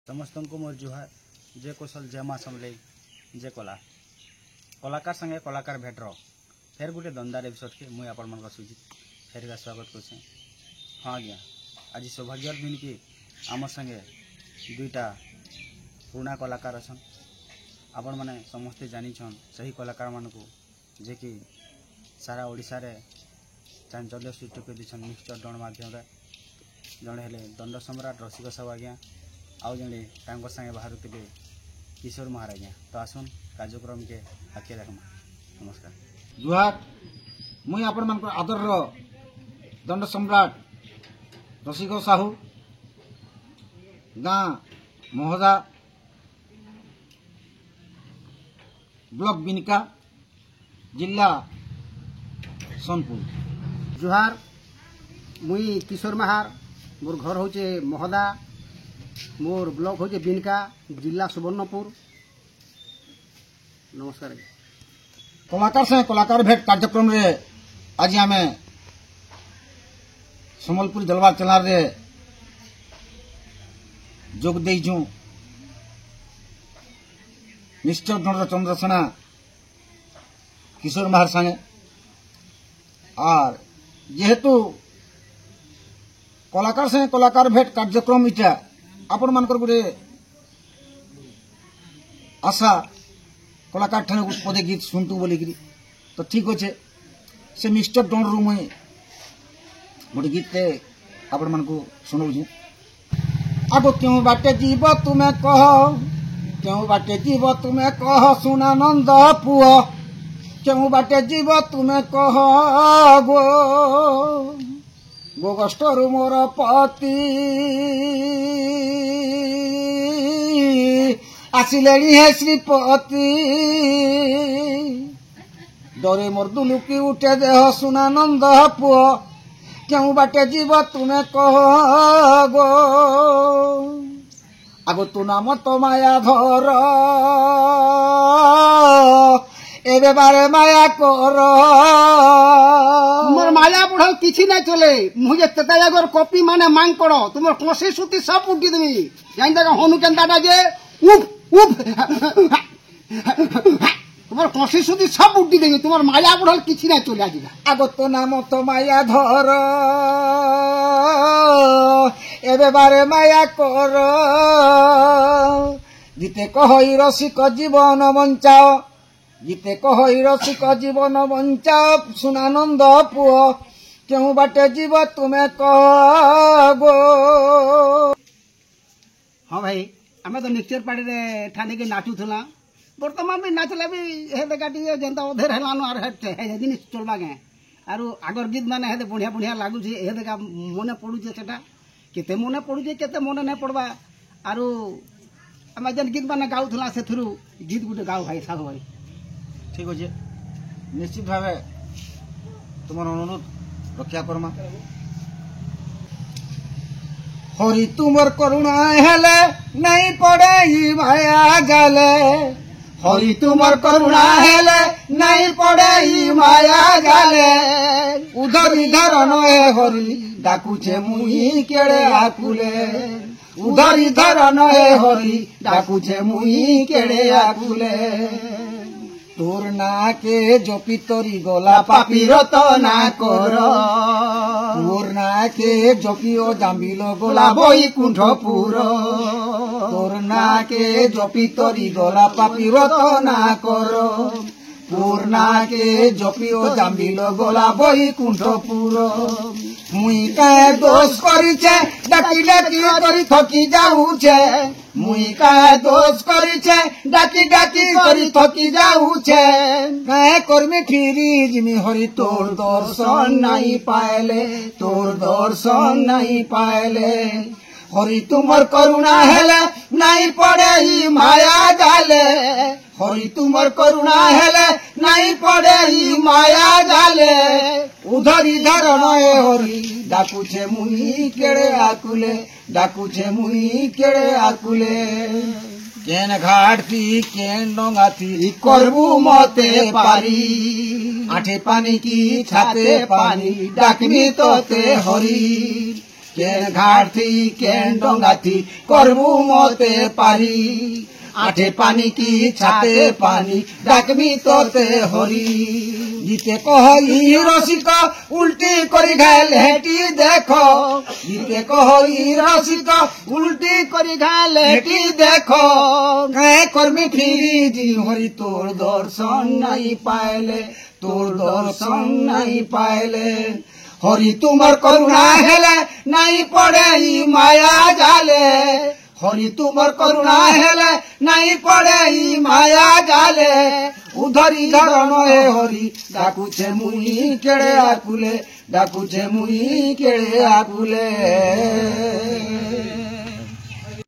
समस्त को मोर जुहार जे कौशल जे माँ समले जे कला कलाकार संगे कलाकार भेटर फेर गोटे दंदार एपिसोड के मुझे आपण मन सुजित फेर स्वागत कर। हाँ आज्ञा आज सौभाग्यर दिन की आम संगे दुईटा पुराना कलाकार अच्छा आपण मैंने समस्ते जानिछन सही कलाकार मान को जे कि सारा ओडिशा रे चांचल्य सृष्टि कर दीछन मिक्सचर डन माध्यम जड़े हेले दंड सम्राट रसिक साहू आज्ञा आउ जड़े संगे बाहर थे किशोर महार आज्ञा। तो आसुन कार्यक्रम के आखे देखमा। नमस्कार जुहार मुई आपण मान आदर दंड सम्राट रसिक साहू गाँ महोदा ब्लॉक बिनिका जिला सोनपुर। जुहार मुई किशोर महार मोर घर होचे महोदा मोर ब्लॉक होचे बिनका जिला सुवर्णपुर। नमस्कार। कलाकार से कलाकार भेट कार्यक्रम रे आज आम सम्बलपुर जलवार चैनल रे जोग देइछु मिस्टर दंड चंद्रसेना किशोर महार संगे और जेहेतु कलाकार से कलाकार भेट कार्यक्रम इटा आपण मानकर गोटे आशा कलाकार ठाने पदे गीत शुणतु बोलिकी तो ठीक अच्छे से मिस्टर दंड रू मुई गोटे गीत आपण मान शुणाऊँ। आगो क्यों बाटे जीव तुम्हें कह क्यों बाटे जीव तुम्हें कह सुनानंद पुआ क्यों बाटे जीव तुम्हें कह गो गो कष्टरु मोर पति आसिले हे श्रीपति डरे मोर दुलुकी उठे देह सुनानंद पुआ क्यों बाटे जीव तुम्हें कह गो आगो तू नाम तो माया धर एबे बारे माया कर मोर माया बुढ़ा किछि ना चले मुझे तेतागर कॉपी माने मांग करो तुम कोसी सुती सब उठी देबी जाइन देखा हनु केनताटा जे उफ उफ तुम कोसी सुती सब उठी देबी तुम माया बुढ़ा किछि ना चले आज आगो तो नाम तो माया धर एबे बारे माया कर जीते कहि रसिक जीवन बंचाओ जीते कहि रसिक जीवन बंचाओ सुनानंद पुओ क्यों बाटे जीव तुम्हें कह गो। हाँ भाई आमे तो निश्चर पार्टी रे ठाने के नाचुथला बर्तमान भी नाचला भी हे देखाटी जेंता अधेर हेलानो आर हे दिन चलबा के आरो आगर गीत माने हे बढ़िया बढ़िया लागु छे हे देखा मने पडु छे सेटा केते मने पडु छे केते मने नै पड़बा आरो आमे जन गीत माने गाउथला से थ्रू गीत गुटे गाउ भाई साहब भाई ठीक अच्छे निश्चित भाव तुम अनुरोध रक्षा करमा। हरि तुमर करुणा हेले नहीं पड़े माया जाले हरि तुमर करुणा हेले नहीं पड़े माया जाले उधर इधर नए हरि डाकुचे मुही केड़े आकुले उधर इधर नए हरि डाकुचे मुही केड़े आकुले तोर ना के जपी तोरी गला पापीर तो ना कर तोर ना के जपिओ जाम्बिलो गला बई कुंठपुर तोर ना के जपी तोरी गला पापीर तो ना कर तोर ना के जपिओ जाम्बिलो गला बई कुंठपुर मुई का दोष करिछे डाकी डाकी करी थकी जाऊछे मुई का दोष करिछे डाकी डाकी करी थकी जाऊछे मैं कर्मी फिरी जिमी हरि तोर दर्शन नहीं पाएले तोर दर्शन नहीं पाएले हरि तुमर करुणा हेले नहीं पड़े माया जाले हरि तुमर करुणा हेले नहीं पड़े माया जाले उधर इधर नए हरि डाकुछे मुई केड़े आकुले डाकुछे मुई केड़े आकुले केन घाटती केन डोंगाती करबू मते पारी आठे पानी की छाते पानी डाकबी तोते हरि केन घाट थी केन डोंगा थी करबू मते पारी आठे पानी की छाते पानी डाकबी तोते हरी गीते कही रसिक उल्टी करी घायल हेटी देखो गीते कही रसिक उल्टी करी घायल हेटी देखो कहे कर्मी फिरी जी हरी तोर दर्शन नहीं पाएले तोर दर्शन नहीं पाएले हरि तुमर करुणा हेले नहीं पड़े ई माया जाले हरि तुमर करुणा हेले नहीं पड़े ई माया जाले उधरी धरण हे हरि डाकुछे मुई केड़े आकुले डाकुछे मुई केड़े आकुले।